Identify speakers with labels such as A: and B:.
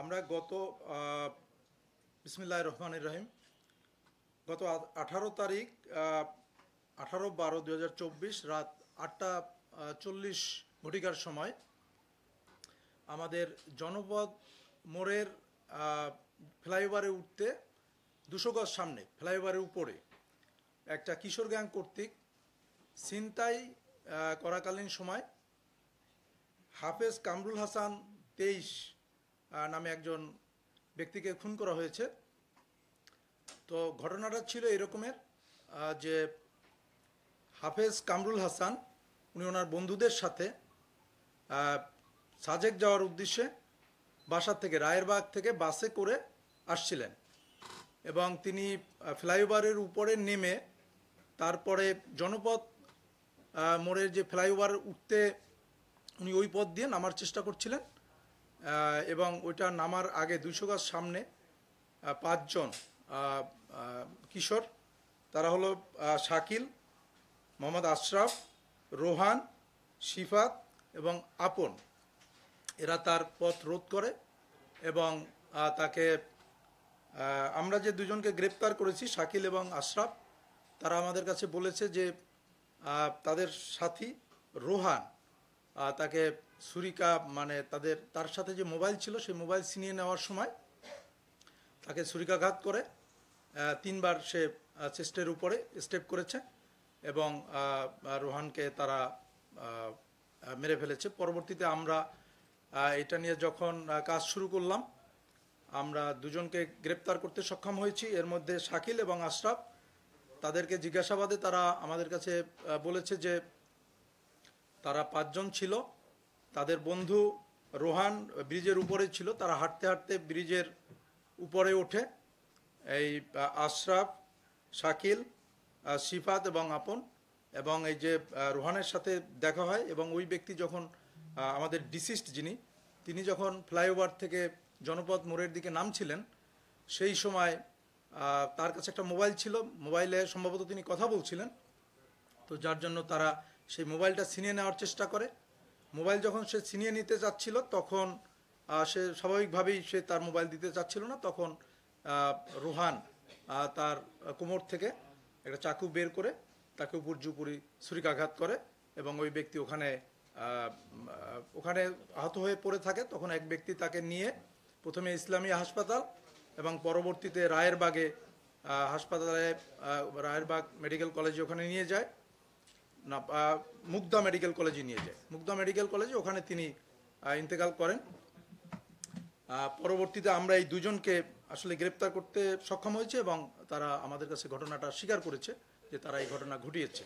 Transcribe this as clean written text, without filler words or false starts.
A: আমরা গত বিসমিল্লাহির রহমানির রহিম গত 18 তারিখ 18/12/2024 রাত 8:40 ঘটিকার সময় আমাদের জনপদ মোড়ের ফ্লাইওভারে উঠতে 200 গজ সামনে ফ্লাইওভারের উপরে একটা কিশোর গ্যাং কর্তৃক ছিনতাই করাকালীন সময় হাফেজ কামরুল হাসান 23 নামে একজন ব্যক্তিকে খুন করা হয়েছে। তো ঘটনাটা ছিল এরকমের যে হাফেজ কামরুল হাসান উনি ওনার বন্ধুদের সাথে সাজেক যাওয়ার উদ্দেশ্যে বাসা থেকে রায়েরবাগ থেকে বাসে করে আসছিলেন এবং তিনি ফ্লাইওভারের উপরে নেমে তারপরে জনপদ মোড়ের যে ফ্লাইওভার উঠতে উনি ওই পথ দিয়ে নামার চেষ্টা করছিলেন এবং ওইটা নামার আগে 200 গজ সামনে 5 জন কিশোর, তারা হলো শাকিল, মোহাম্মদ আশরাফ, রোহান, শিফাত এবং আপন। এরা তার পথ রোধ করে এবং তাকে আমরা যে দুজনকে গ্রেপ্তার করেছি শাকিল এবং আশরাফ, তারা আমাদের কাছে বলেছে যে তাদের সাথী রোহান তাকে ছুরিকা মানে তার সাথে যে মোবাইল ছিল সেই মোবাইল ছিনিয়ে নেওয়ার সময় তাকে ছুরিকাঘাত করে 3 বার সে চেস্টের উপরে স্টেপ করেছে এবং রোহানকে তারা মেরে ফেলেছে। পরবর্তীতে আমরা এটা নিয়ে যখন কাজ শুরু করলাম আমরা দুজনকে গ্রেপ্তার করতে সক্ষম হয়েছি। এর মধ্যে শাকিল এবং আশরাফ, তাদেরকে জিজ্ঞাসাবাদে তারা আমাদের কাছে বলেছে যে তারা 5 জন ছিল, তাদের বন্ধু রোহান ব্রিজের উপরে ছিল, তারা হাঁটতে হাঁটতে ব্রিজের উপরে ওঠে। এই আশরাফ, শাকিল, শিফাত এবং আপন এবং এই যে রোহানের সাথে দেখা হয় এবং ওই ব্যক্তি যখন আমাদের ডিসিস্ট তিনি যখন ফ্লাইওভার থেকে জনপদ মোড়ের দিকে নামছিলেন সেই সময় তার কাছে একটা মোবাইল ছিল, মোবাইলে সম্ভবত তিনি কথা বলছিলেন। তো যার জন্য তারা সেই মোবাইলটা ছিনিয়ে নেওয়ার চেষ্টা করে। মোবাইল যখন সে ছিনিয়ে নিতে চাচ্ছিল তখন সে স্বাভাবিকভাবেই সে তার মোবাইল দিতে চাচ্ছিল না। তখন রোহান তার কোমর থেকে একটা চাকু বের করে তাকে উপর্যুপরি ছুরিকাঘাত করে এবং ওই ব্যক্তি ওখানে আহত হয়ে পড়ে থাকে। তখন এক ব্যক্তি তাকে নিয়ে প্রথমে ইসলামিয়া হাসপাতাল এবং পরবর্তীতে রায়েরবাগে হাসপাতালে রায়েরবাগ মেডিকেল কলেজে ওখানে নিয়ে যায়, না মুগদা মেডিকেল কলেজে নিয়ে যায়। মুগদা মেডিকেল কলেজে ওখানে তিনি ইন্তেকাল করেন। পরবর্তীতে আমরা এই দুজনকে আসলে গ্রেপ্তার করতে সক্ষম হয়েছে এবং তারা আমাদের কাছে ঘটনাটা স্বীকার করেছে যে তারা এই ঘটনা ঘটিয়েছে।